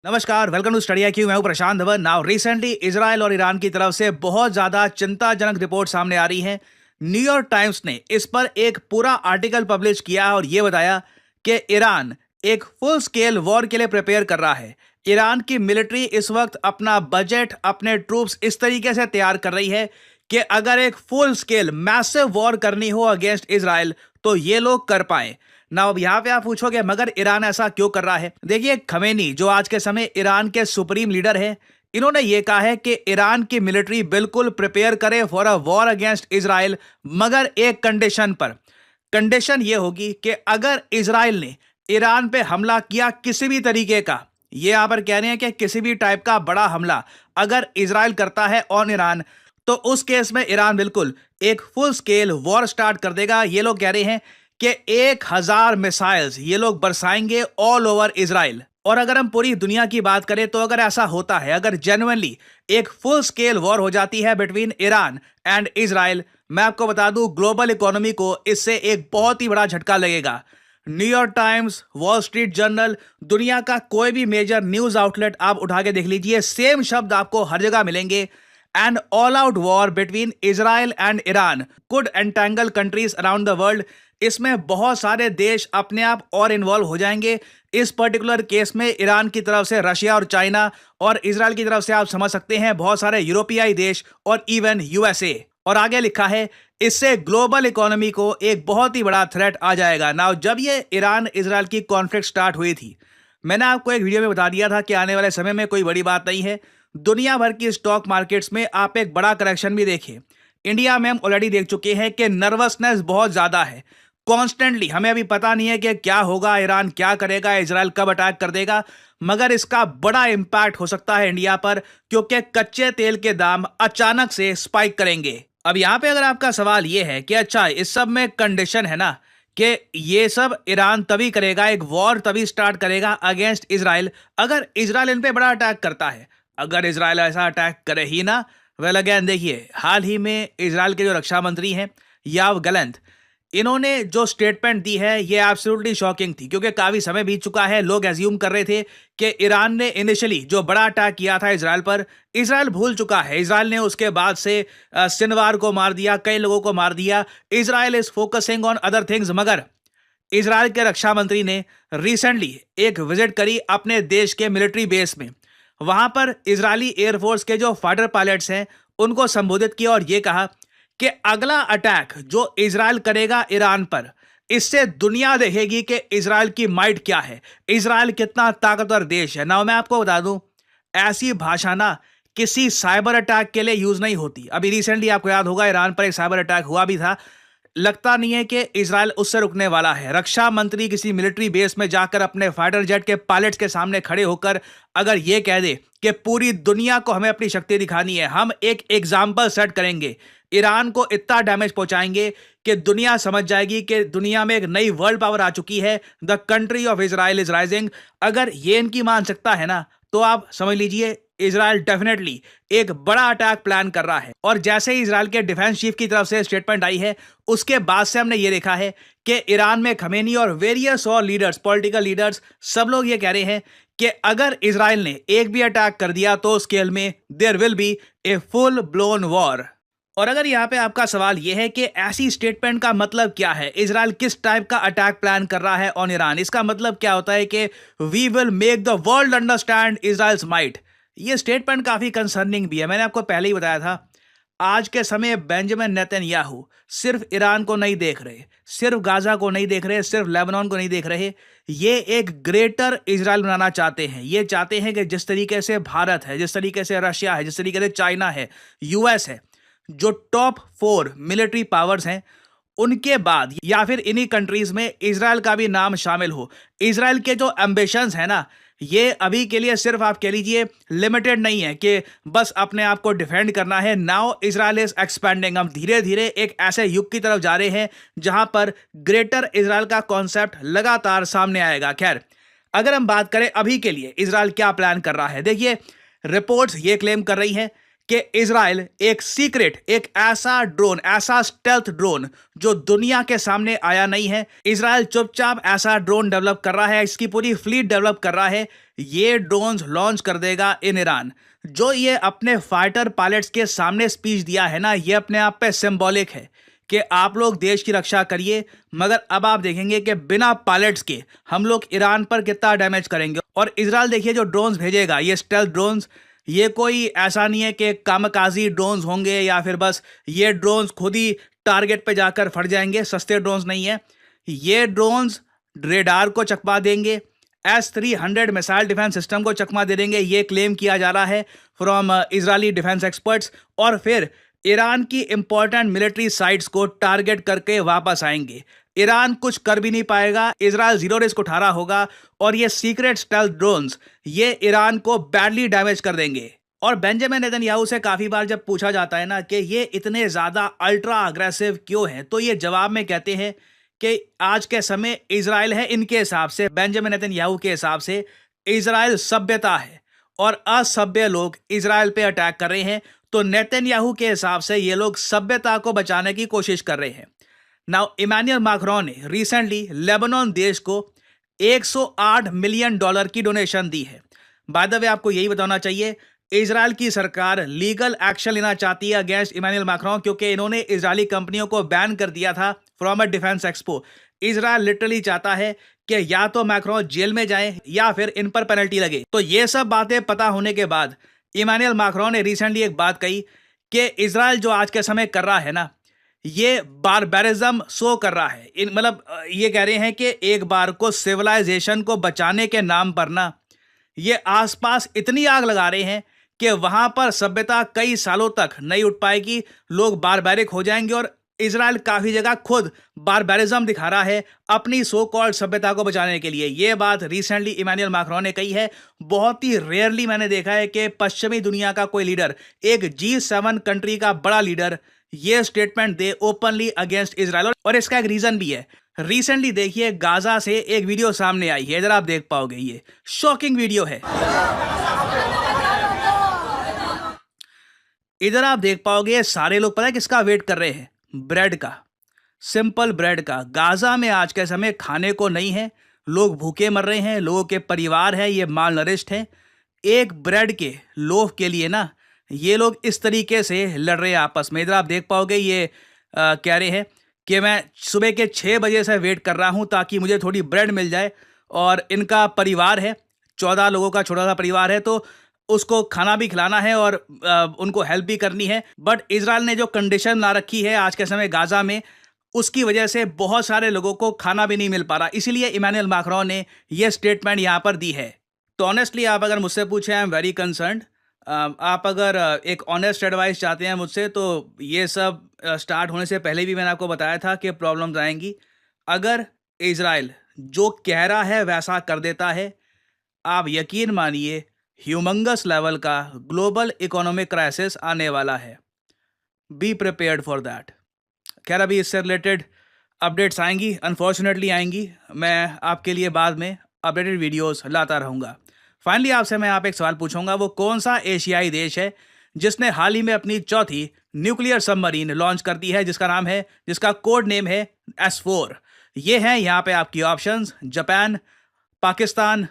नमस्कार, welcome to study IQ। मैं हूं प्रशांत धवन। नाउ रिसेंटली इजराइल और ईरान की तरफ से बहुत ज्यादा चिंताजनक रिपोर्ट सामने आ रही है। न्यूयॉर्क टाइम्स ने इस पर एक पूरा आर्टिकल पब्लिश किया और यह बताया कि ईरान एक फुल स्केल वॉर के लिए प्रिपेयर कर रहा है। ईरान की मिलिट्री इस वक्त अपना बजट, अपने ट्रूप्स इस तरीके से तैयार कर रही है कि अगर एक फुल स्केल मैसिव वॉर करनी हो अगेंस्ट इजराइल तो ये लोग कर पाए ना। अब यहाँ पे आप पूछोगे मगर ईरान ऐसा क्यों कर रहा है? देखिए, खमेनी जो आज के समय ईरान के सुप्रीम लीडर है, इन्होंने ये कहा है कि ईरान की मिलिट्री बिल्कुल प्रिपेयर करे for a war against Israel, मगर एक कंडीशन पर। कंडीशन ये होगी कि अगर इजराइल ने ईरान पे हमला किया किसी भी तरीके का, ये यहां पर कह रहे हैं कि किसी भी टाइप का बड़ा हमला अगर इजराइल करता है ऑन ईरान, तो उस केस में ईरान बिल्कुल एक फुल स्केल वॉर स्टार्ट कर देगा। ये लोग कह रहे हैं कि 1000 मिसाइल्स ये लोग बरसाएंगे ऑल ओवर इजराइल। और अगर हम पूरी दुनिया की बात करें तो अगर ऐसा होता है, अगर जेन्युइनली एक फुल स्केल वॉर हो जाती है बिटवीन ईरान एंड इजराइल, मैं आपको बता दूं ग्लोबल इकोनॉमी को इससे एक बहुत ही बड़ा झटका लगेगा। New York times, wall street journal, दुनिया का कोई भी मेजर न्यूज आउटलेट आप उठा के देख लीजिए, सेम शब्द आपको हर जगह मिलेंगे। And all out war between Israel and Iran could entangle countries around the world. इसमें बहुत सारे देश अपने आप और इन्वॉल्व हो जाएंगे। इस पर्टिकुलर केस में ईरान की तरफ से रशिया और चाइना, और इजराइल की तरफ से आप समझ सकते हैं बहुत सारे यूरोपीय देश और इवन यूएसए। और आगे लिखा है इससे ग्लोबल इकोनॉमी को एक बहुत ही बड़ा थ्रेट आ जाएगा। नाउ जब ये ईरान इजराइल की कॉन्फ्लिक्ट स्टार्ट हुई थी, मैंने आपको एक वीडियो में बता दिया था कि आने वाले समय में कोई बड़ी बात नहीं है। दुनिया भर की स्टॉक मार्केट्स में आप एक बड़ा करेक्शन भी देखिए। इंडिया में हम ऑलरेडी देख चुके हैं कि नर्वसनेस बहुत ज्यादा है। कॉन्स्टेंटली हमें अभी पता नहीं है कि क्या होगा, ईरान क्या करेगा, इजराइल कब अटैक कर देगा, मगर इसका बड़ा इंपैक्ट हो सकता है इंडिया पर, क्योंकि कच्चे तेल के दाम अचानक से स्पाइक करेंगे। अब यहां पे अगर आपका सवाल यह है कि अच्छा इस सब में कंडीशन है ना कि ये सब ईरान तभी करेगा, एक वॉर तभी स्टार्ट करेगा अगेंस्ट इजराइल अगर इजराइल इन पे बड़ा अटैक करता है। अगर इजराइल ऐसा अटैक करे ही ना, वेल अगेन देखिए, हाल ही में इजराइल के जो रक्षा मंत्री हैं याव गलंत, इन्होंने जो स्टेटमेंट दी है ये एब्सोल्युटली शॉकिंग थी, क्योंकि काफी समय बीत चुका है। लोग एज्यूम कर रहे थे कि ईरान ने इनिशियली जो बड़ा अटैक किया था इजराइल पर, इजराइल भूल चुका है। इजराइल ने उसके बाद से सिनवार को मार दिया, कई लोगों को मार दिया। Israel is focusing on other things. मगर इजराइल के रक्षा मंत्री ने रिसेंटली एक विजिट करी अपने देश के मिलिट्री बेस में। वहां पर इजरायली एयरफोर्स के जो फाइटर पायलट्स हैं उनको संबोधित किया और ये कहा कि अगला अटैक जो इजराइल करेगा ईरान पर, इससे दुनिया देखेगी कि इजराइल की माइट क्या है, इजराइल कितना ताकतवर देश है। ना मैं आपको बता दूं, ऐसी भाषा ना किसी साइबर अटैक के लिए यूज नहीं होती। अभी रिसेंटली आपको याद होगा ईरान पर एक साइबर अटैक हुआ भी था। लगता नहीं है कि इजराइल उससे रुकने वाला है। रक्षा मंत्री किसी मिलिट्री बेस में जाकर अपने फाइटर जेट के पायलट्स के सामने खड़े होकर अगर ये कह दे कि पूरी दुनिया को हमें अपनी शक्ति दिखानी है, हम एक एग्जाम्पल सेट करेंगे, ईरान को इतना डैमेज पहुंचाएंगे कि दुनिया समझ जाएगी कि दुनिया में एक नई वर्ल्ड पावर आ चुकी है, the country of Israel is rising. अगर ये इनकी मानसिकता है ना, तो आप समझ लीजिए इजराइल डेफिनेटली एक बड़ा अटैक प्लान कर रहा है। और जैसे ही इजराइल के डिफेंस चीफ की तरफ से स्टेटमेंट आई है, उसके बाद से हमने ये देखा है कि ईरान में खमेनी और वेरियस और लीडर्स, पॉलिटिकल लीडर्स, सब लोग ये कह रहे हैं कि अगर इजराइल ने एक भी अटैक कर दिया तो स्केल में there will be a full blown war. और अगर यहाँ पे आपका सवाल यह है कि ऐसी स्टेटमेंट का मतलब क्या है, इजराइल किस टाइप का अटैक प्लान कर रहा है ऑन ईरान, इसका मतलब क्या होता है कि we will make the world understand Israel's might. ये स्टेटमेंट काफी कंसर्निंग भी है। मैंने आपको पहले ही बताया था, आज के समय बेंजामिन नेतन्याहू सिर्फ ईरान को नहीं देख रहे, सिर्फ गाजा को नहीं देख रहे, सिर्फ लेबनान को नहीं देख रहे, ये एक ग्रेटर इजराइल बनाना चाहते हैं। ये चाहते हैं कि जिस तरीके से भारत है, जिस तरीके से रशिया है, जिस तरीके से चाइना है, यूएस है, जो टॉप 4 मिलिट्री पावर्स हैं, उनके बाद या फिर इन्हीं कंट्रीज में इजराइल का भी नाम शामिल हो। इजराइल के जो एम्बिशंस है ना, ये अभी के लिए सिर्फ आप कह लीजिए लिमिटेड नहीं है कि बस अपने आप को डिफेंड करना है। Now Israel is expanding. हम धीरे धीरे एक ऐसे युग की तरफ जा रहे हैं जहां पर ग्रेटर इजराइल का कॉन्सेप्ट लगातार सामने आएगा। खैर, अगर हम बात करें अभी के लिए इजराइल क्या प्लान कर रहा है, देखिए रिपोर्ट्स ये क्लेम कर रही हैं कि इजराइल एक सीक्रेट, एक ऐसा ड्रोन, ऐसा स्टेल्थ ड्रोन जो दुनिया के सामने आया नहीं है, इजराइल चुपचाप ऐसा ड्रोन डेवलप कर रहा है, इसकी पूरी फ्लीट डेवलप कर रहा है। ये ड्रोन्स लॉन्च कर देगा इन ईरान। जो ये अपने फाइटर पायलट्स के सामने स्पीच दिया है ना, ये अपने आप पे सिंबॉलिक है कि आप लोग देश की रक्षा करिए, मगर अब आप देखेंगे कि बिना पायलट्स के हम लोग ईरान पर कितना डैमेज करेंगे। और इजराइल देखिए जो ड्रोन्स भेजेगा, ये स्टेल्थ ड्रोन्स, ये कोई ऐसा नहीं है कि कामकाजी ड्रोन्स होंगे या फिर बस ये ड्रोन्स खुद ही टारगेट पे जाकर फट जाएंगे। सस्ते ड्रोन्स नहीं है ये ड्रोन्स, रेडार को चकमा देंगे, S-300 मिसाइल डिफेंस सिस्टम को चकमा दे देंगे, ये क्लेम किया जा रहा है फ्रॉम इजरायली डिफेंस एक्सपर्ट्स। और फिर ईरान की इंपॉर्टेंट मिलिट्री साइट्स को टारगेट करके वापस आएंगे। ईरान कुछ कर भी नहीं पाएगा, इजराइल जीरो रिस्क उठा रहा होगा और ये सीक्रेट स्टेल्थ ड्रोन्स ये ईरान को बैडली डैमेज कर देंगे। और बेंजामिन नेतन्याहू से काफी बार जब पूछा जाता है ना कि ये इतने ज्यादा अल्ट्रा अग्रेसिव क्यों हैं, तो ये जवाब में कहते हैं कि आज के समय इजराइल है, इनके हिसाब से, बेंजामिन नेतन्याहू के हिसाब से इजराइल सभ्यता है और असभ्य लोग इजराइल पे अटैक कर रहे हैं। तो नेतन्याहू के हिसाब से ये लोग सभ्यता को बचाने की कोशिश कर रहे हैं। नाउ इमैनुअल मैक्रोन ने रिसेंटली लेबनान देश को $108 मिलियन की डोनेशन दी है। बाय द वे आपको यही बताना चाहिए, इजराइल की सरकार लीगल एक्शन लेना चाहती है अगेंस्ट इमैनुअल मैक्रोन, क्योंकि इन्होंने इजरायली कंपनियों को बैन कर दिया था from a defence expo. Israel literally चाहता है कि या तो मैक्रोन जेल में जाए या फिर इन पर पेनल्टी लगे। तो ये सब बातें पता होने के बाद इमैनुअल मैक्रोन ने रिसेंटली एक बात कही कि इजराइल जो आज के समय कर रहा है ना, ये बारबेरिज्म शो कर रहा है। मतलब ये कह रहे हैं कि एक बार को सिविलाइजेशन को बचाने के नाम पर ना ये आसपास इतनी आग लगा रहे हैं कि वहां पर सभ्यता कई सालों तक नहीं उठ पाएगी, लोग बारबैरिक हो जाएंगे। और इजराइल काफी जगह खुद बारबेरिज्म दिखा रहा है अपनी सो कॉल्ड सभ्यता को बचाने के लिए। यह बात रिसेंटली इमैनुअल मैक्रोन ने कही है। बहुत ही रेयरली मैंने देखा है कि पश्चिमी दुनिया का कोई लीडर, एक G7 कंट्री का बड़ा लीडर, ये स्टेटमेंट दे ओपनली अगेंस्ट इजराइल। और इसका एक रीजन भी है। रिसेंटली देखिए गाजा से एक वीडियो सामने आई है, इधर आप देख पाओगे, ये शॉकिंग वीडियो है। इधर आप देख पाओगे सारे लोग पता है किसका वेट कर रहे हैं? ब्रेड का, सिंपल ब्रेड का। गाजा में आज के समय खाने को नहीं है, लोग भूखे मर रहे हैं, लोगों के परिवार है ये माल नरिश्ड है। एक ब्रेड के लोफ के लिए ना ये लोग इस तरीके से लड़ रहे हैं आपस में। इधर आप देख पाओगे ये कह रहे हैं कि मैं सुबह के 6 बजे से वेट कर रहा हूं ताकि मुझे थोड़ी ब्रेड मिल जाए। और इनका परिवार है, 14 लोगों का छोटा सा परिवार है, तो उसको खाना भी खिलाना है और उनको हेल्प भी करनी है। बट इजराइल ने जो कंडीशन ला रखी है आज के समय गाजा में, उसकी वजह से बहुत सारे लोगों को खाना भी नहीं मिल पा रहा। इसीलिए इमैनुअल मैक्रोन ने यह स्टेटमेंट यहाँ पर दी है। तो ऑनेस्टली आप अगर मुझसे पूछे, आई एम वेरी कंसर्न्ड। आप अगर एक ऑनेस्ट एडवाइस चाहते हैं मुझसे, तो ये सब स्टार्ट होने से पहले भी मैंने आपको बताया था कि प्रॉब्लम्स आएंगी। अगर इजराइल जो कह रहा है वैसा कर देता है, आप यकीन मानिए ह्यूमंगस लेवल का ग्लोबल इकोनॉमिक क्राइसिस आने वाला है। Be prepared for that. खैर अभी इससे रिलेटेड अपडेट्स आएंगी, अनफॉर्चुनेटली आएंगी। मैं आपके लिए बाद में अपडेटेड वीडियोस लाता रहूँगा। फाइनली आपसे मैं आप एक सवाल पूछूंगा, वो कौन सा एशियाई देश है जिसने हाल ही में अपनी चौथी न्यूक्लियर सबमरीन लॉन्च कर दी है, जिसका कोड नेम है S4। ये हैं यहाँ पे आपकी ऑप्शंस: जापान, पाकिस्तान,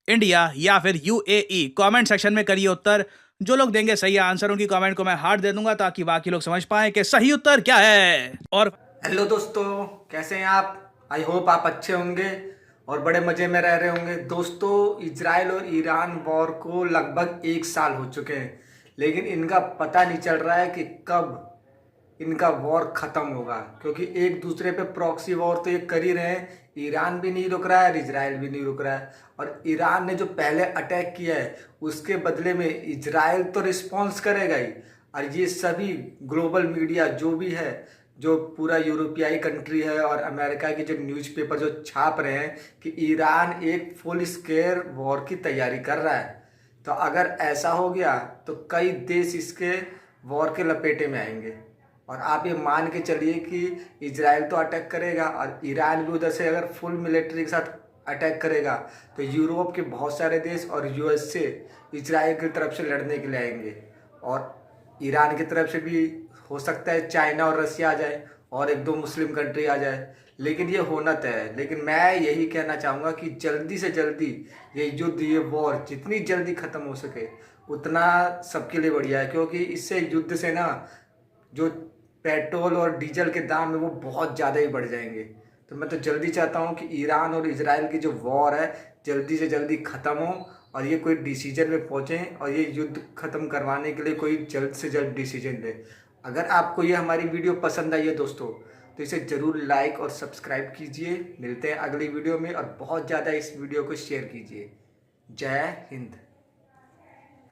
इंडिया या फिर UAE। कमेंट सेक्शन में करिए उत्तर। जो लोग देंगे सही आंसर, उनकी कमेंट को मैं हार्ट दे दूंगा ताकि बाकी लोग समझ पाएं कि सही उत्तर क्या है। और हेलो दोस्तों, कैसे हैं आप? आई होप आप अच्छे होंगे और बड़े मजे में रह रहे होंगे। दोस्तों, इजराइल और ईरान वॉर को लगभग 1 साल हो चुके हैं, लेकिन इनका पता नहीं चल रहा है कि कब इनका वॉर खत्म होगा, क्योंकि एक दूसरे पे प्रॉक्सी वॉर तो ये कर ही रहे हैं। ईरान भी नहीं रुक रहा है और इजराइल भी नहीं रुक रहा है। और ईरान ने जो पहले अटैक किया है उसके बदले में इजराइल तो रिस्पॉन्स करेगा ही। और ये सभी ग्लोबल मीडिया जो भी है, जो पूरा यूरोपियाई कंट्री है और अमेरिका के जो न्यूज़पेपर जो छाप रहे हैं कि ईरान एक फुल स्केल वॉर की तैयारी कर रहा है। तो अगर ऐसा हो गया तो कई देश इसके वॉर के लपेटे में आएंगे। और आप ये मान के चलिए कि इजराइल तो अटैक करेगा और ईरान भी उधर से अगर फुल मिलिट्री के साथ अटैक करेगा तो यूरोप के बहुत सारे देश और USA इजराइल की तरफ से लड़ने के लिए आएंगे। और ईरान की तरफ से भी हो सकता है चाइना और रसिया आ जाए और एक दो मुस्लिम कंट्री आ जाए, लेकिन ये होना तय है। लेकिन मैं यही कहना चाहूँगा कि जल्दी से जल्दी ये युद्ध, ये वॉर जितनी जल्दी ख़त्म हो सके उतना सबके लिए बढ़िया है, क्योंकि इससे युद्ध से ना जो पेट्रोल और डीजल के दाम है वो बहुत ज़्यादा ही बढ़ जाएंगे। तो मैं तो जल्दी चाहता हूँ कि ईरान और इजराइल की जो वॉर है जल्दी से जल्दी ख़त्म हो और ये कोई डिसीजन में पहुँचें और ये युद्ध ख़त्म करवाने के लिए कोई जल्द से जल्द डिसीजन ले। अगर आपको ये हमारी वीडियो पसंद आई है दोस्तों, तो इसे ज़रूर लाइक और सब्सक्राइब कीजिए। मिलते हैं अगली वीडियो में और बहुत ज़्यादा इस वीडियो को शेयर कीजिए। जय हिंद।